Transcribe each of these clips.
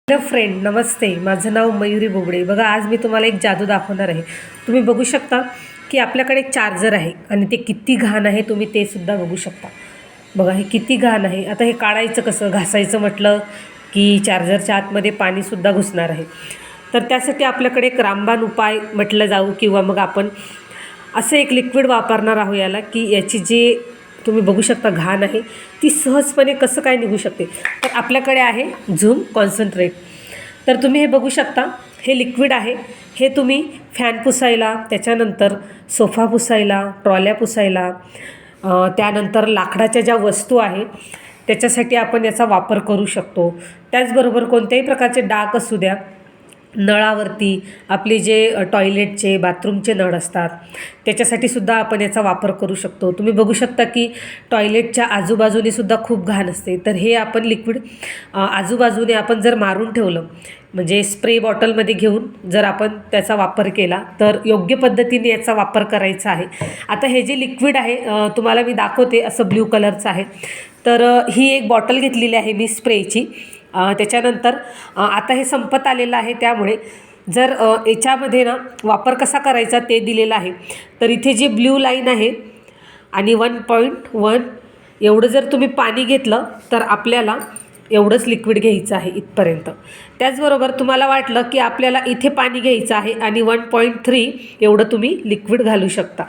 Hello friend, नमस्ते. माझं नाव मयुरी बोबडे. बघा, आज मी तुम्हाला एक जादू दाखवणार आहे. तुम्ही बघू शकता की आपल्याकडे एक चार्जर आहे आणि ते किती घाण आहे, तुम्ही ते सुद्धा बघू शकता. बघा, हे किती घाण आहे. आता हे काढायचं कसं? घासायचं म्हटलं की चार्जरच्या आतमध्ये पाणीसुद्धा घुसणार आहे. तर त्यासाठी आपल्याकडे एक रामबाण उपाय म्हटलं जाऊ किंवा मग आपण असं एक लिक्विड वापरणार आहोत याला, की याची जी तुम्ही बघू शकता घाण आहे ती सहजपणे कसं काय निघू शकते. तर आपल्याकडे आहे झूम कॉन्सन्ट्रेट. तर तुम्ही हे बघू शकता, हे लिक्विड आहे. हे तुम्ही फॅन पुसायला, त्याच्यानंतर सोफा पुसायला, ट्रॉल्या पुसायला, त्यानंतर लाकडाच्या ज्या वस्तू आहे त्याच्यासाठी आपण याचा वापर करू शकतो. त्याचबरोबर कोणत्याही प्रकारचे डाग असू द्या, नळावरती आपले जे टॉयलेटचे बाथरूमचे नळ असतात त्याच्यासाठी सुद्धा आपण याचा वापर करू शकतो. तुम्ही बघू शकता की टॉयलेटच्या आजूबाजूने सुद्धा खूप घाण असते. तर हे आपण लिक्विड आजूबाजूने आपण जर मारून ठेवलं, म्हणजे स्प्रे बॉटलमध्ये घेऊन जर आपण त्याचा वापर केला तर योग्य पद्धतीने याचा वापर करायचा आहे. आता हे जे लिक्विड आहे तुम्हाला मी दाखवते, असं ब्ल्यू कलरचं आहे. तर ही एक बॉटल घेतलेली आहे मी स्प्रेची. त्याच्यानंतर आता हे संपत आलेलं आहे, त्यामुळे जर याच्यामध्ये ना वापर कसा करायचा ते दिलेलं आहे. तर इथे जे ब्ल्यू लाईन आहे आणि 1.1 एवढं जर तुम्ही पाणी घेतलं तर आपल्याला एवढंच लिक्विड घ्यायचं आहे इथपर्यंत. त्याचबरोबर तुम्हाला वाटलं की आपल्याला इथे पाणी घ्यायचं आहे आणि 1.3 एवढं तुम्ही लिक्विड घालू शकता.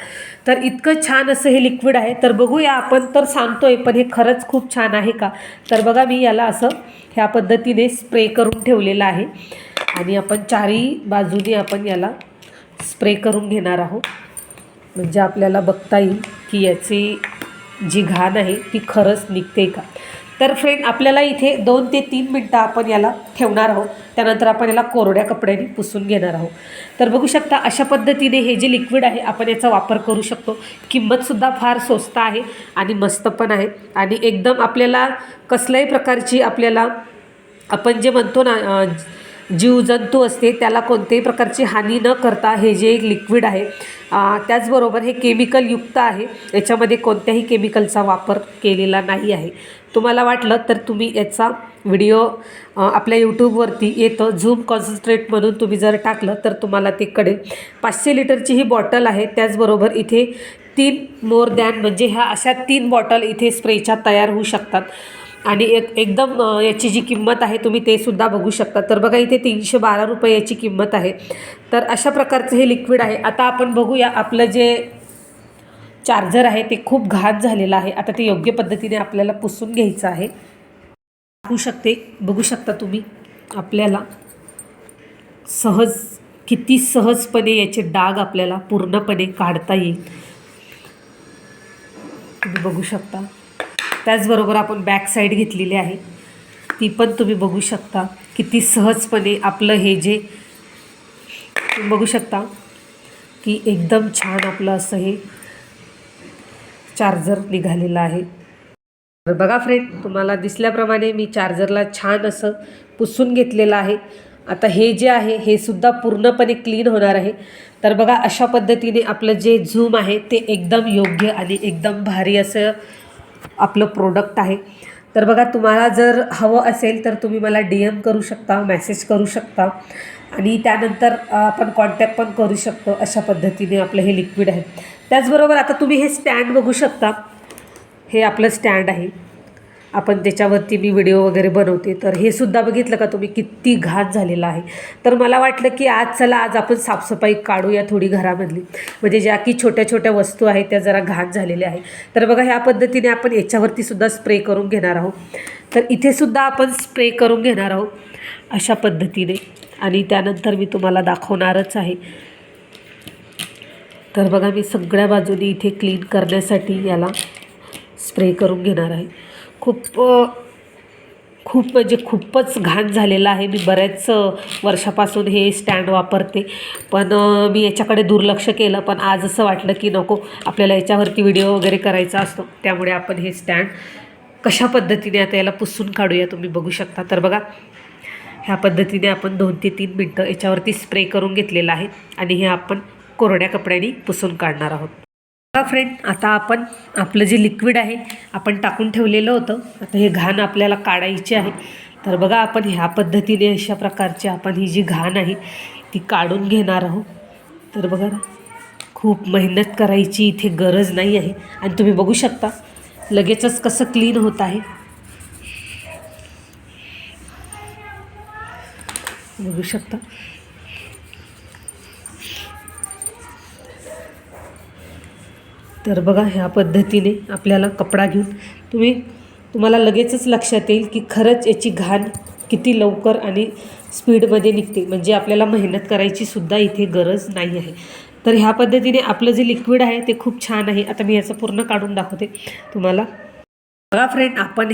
तर इतकं छान असं हे लिक्विड आहे. तर बघूया, आपण तर सांगतोय पण हे खरंच खूप छान आहे का? तर बघा, मी याला असं ह्या पद्धतीने स्प्रे करून ठेवलेलं आहे आणि आपण चारही बाजूने आपण याला स्प्रे करून घेणार आहोत, म्हणजे आपल्याला बघता येईल की याची जी घाण आहे ती खरंच निघते का. तर फ्रेंड, आपल्याला इथे 2 ते 3 मिनटं आपण याला ठेवणार आहोत. त्यानंतर आपण याला कोरड्या कपड्याने पुसून घेणार आहोत. तर बघू शकता, अशा पद्धतीने हे जे लिक्विड आहे आपण याचा वापर करू शकतो. किंमतसुद्धा फार स्वस्त आहे आणि मस्त पण आहे आणि एकदम आपल्याला कसल्याही प्रकारची आपल्याला आपण जे म्हणतो ना जीवजंतू असते त्याला कोणत्याही प्रकारची हानी न करता हे जे एक लिक्विड आहे, त्याचबरोबर हे केमिकलयुक्त आहे. याच्यामध्ये कोणत्याही केमिकलचा वापर केलेला नाही आहे. तुम्हाला वाटलं तर तुम्ही याचा व्हिडिओ आपल्या यूट्यूबवरती येतं, झूम कॉन्सन्ट्रेट म्हणून तुम्ही जर टाकलं तर तुम्हाला ते कळेल. 500 लिटरची ही बॉटल आहे. त्याचबरोबर इथे 3 मोर दॅन म्हणजे ह्या अशा 3 बॉटल इथे स्प्रेच्या तयार होऊ शकतात आणि एकदम याची जी किंमत आहे तुम्ही ते सुद्धा बघू शकता. तर बघा, इथे 312 रुपये याची किंमत आहे. तर अशा प्रकारचं हे लिक्विड आहे. आता आपण बघूया, आपलं जे चार्जर आहे ते खूप घाण झालेलं आहे. आता ते योग्य पद्धतीने आपल्याला पुसून घ्यायचं आहे. बघू शकता तुम्ही, आपल्याला किती सहजपणे याचे डाग आपल्याला पूर्णपणे काढता येईल, तुम्ही बघू शकता. त्याचबरोबर आपण बॅक साईड घेतलेली आहे, ती पण तुम्ही बघू शकता. किती सहजपणे आपलं हे जे तुम्ही बघू शकता की एकदम छान आपलं असं हे चार्जर निघालेलं आहे. तर बघा फ्रेंड, तुम्हाला दिसल्याप्रमाणे मी चार्जरला छान असं पुसून घेतलेलं आहे. आता हे जे आहे हे सुद्धा पूर्णपणे क्लीन होणार आहे. तर बघा, अशा पद्धतीने आपलं जे झूम आहे ते एकदम योग्य आणि एकदम भारी असं आपलं प्रोडक्ट आहे. तर बघा, तुम्हाला जर हवं असेल तर तुम्ही मला DM करू शकता, मेसेज करू शकता आणि त्यानंतर आपण कॉन्टॅक्ट पण करू शकतो. अशा पद्धतीने आपलं हे लिक्विड आहे. त्याचबरोबर आता तुम्ही हे स्टँड बघू शकता. हे आपलं स्टँड आहे, आपण त्याच्यावरती मी व्हिडिओ वगैरे बनवते. तर हे सुद्धा बघितलं का तुम्ही, किती घाण झालेलं आहे. तर मला वाटलं की आज आपण साफसफाई काढूया थोडी घरामधली, म्हणजे ज्या की छोट्या छोट्या वस्तू आहेत त्या जरा घाण झालेल्या आहे. तर बघा, ह्या पद्धतीने आपण याच्यावरती सुद्धा स्प्रे करून घेणार आहोत. तर इथे सुद्धा आपण स्प्रे करून घेणार आहोत अशा पद्धतीने आणि त्यानंतर मी तुम्हाला दाखवणारच आहे. तर बघा, मी सगळ्या बाजूनी इथे क्लीन करण्यासाठी याला स्प्रे करून घेणार आहे. खूप म्हणजे खूपच घाण झालेलं आहे. मी बऱ्याच वर्षापासून हे स्टँड वापरते, पण मी याच्याकडे दुर्लक्ष केलं. पण आज असं वाटलं की नको, आपल्याला याच्यावरती व्हिडिओ वगैरे करायचा असतो, त्यामुळे आपण हे स्टँड कशा पद्धतीने आता याला पुसून काढूया, तुम्ही बघू शकता. तर बघा, ह्या पद्धतीने आपण 2 ते 3 मिनटं याच्यावरती स्प्रे करून घेतलेलं आहे आणि हे आपण कोरड्या कपड्याने पुसून काढणार आहोत. बघा फ्रेंड, आता आपण आपलं जे लिक्विड आहे आपण टाकून ठेवलेलं होतं. आता हे घाण आपल्याला काढायचे आहे तर बघा आपण ह्या पद्धतीने अशा प्रकारची आपण ही जी घाण आहे ती काढून घेणार आहोत. तर बघा ना, खूप मेहनत करायची इथे गरज नाही आहे आणि तुम्ही बघू शकता लगेचच कसं क्लीन होत आहे. बघू शकता. तर बघा ह्या पद्धतीने आपल्याला कपडा घेऊन तुम्हाला लगेचच लक्षात येईल की खरंच याची घाण किती लवकर आणि स्पीडमध्ये निघते. म्हणजे आपल्याला मेहनत करायची सुद्धा इथे गरज नाही आहे. तर ह्या पद्धतीने आपलं जे लिक्विड आहे ते खूप छान आहे. आता मी याचं पूर्ण काढून दाखवते तुम्हाला. बघा फ्रेंड, आपण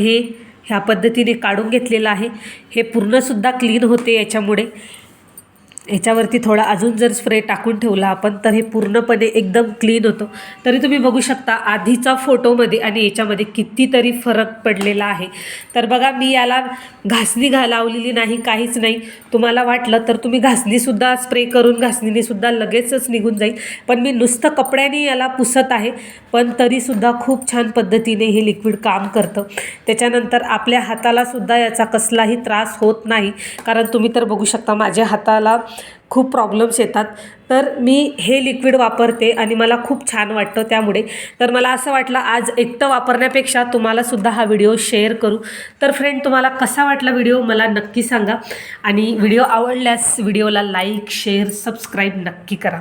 ह्या पद्धतीने काढून घेतलेलं आहे. हे पूर्णसुद्धा क्लीन होते याच्यामुळे. याच्यावरती थोडा अजून जर स्प्रे टाकून ठेवला आपण तर हे पूर्णपणे एकदम क्लीन होतं. तरी तुम्ही बघू शकता आधीचा फोटोमध्ये आणि याच्यामध्ये कितीतरी फरक पडलेला आहे. तर बघा मी याला घासणी लावलेली नाही, काहीच नाही. तुम्हाला वाटलं तर तुम्ही घासणीसुद्धा स्प्रे करून घासणीनेसुद्धा लगेचच निघून जाईल. पण मी नुसतं कपड्याने याला पुसत आहे, पण तरीसुद्धा खूप छान पद्धतीने हे लिक्विड काम करतं. त्याच्यानंतर आपल्या हातालासुद्धा याचा कसलाही त्रास होत नाही. कारण तुम्ही तर बघू शकता माझ्या हाताला खूप प्रॉब्लेम्स येतात. तर मी हे लिक्विड वापरते आणि मला खूप छान वाटतं त्यामुळे. तर मला असं वाटलं आज एकटं वापरण्यापेक्षा तुम्हालासुद्धा हा व्हिडिओ शेअर करू. तर फ्रेंड, तुम्हाला कसा वाटला व्हिडिओ मला नक्की सांगा आणि व्हिडिओ आवडल्यास व्हिडिओला लाईक, शेअर, सबस्क्राईब नक्की करा.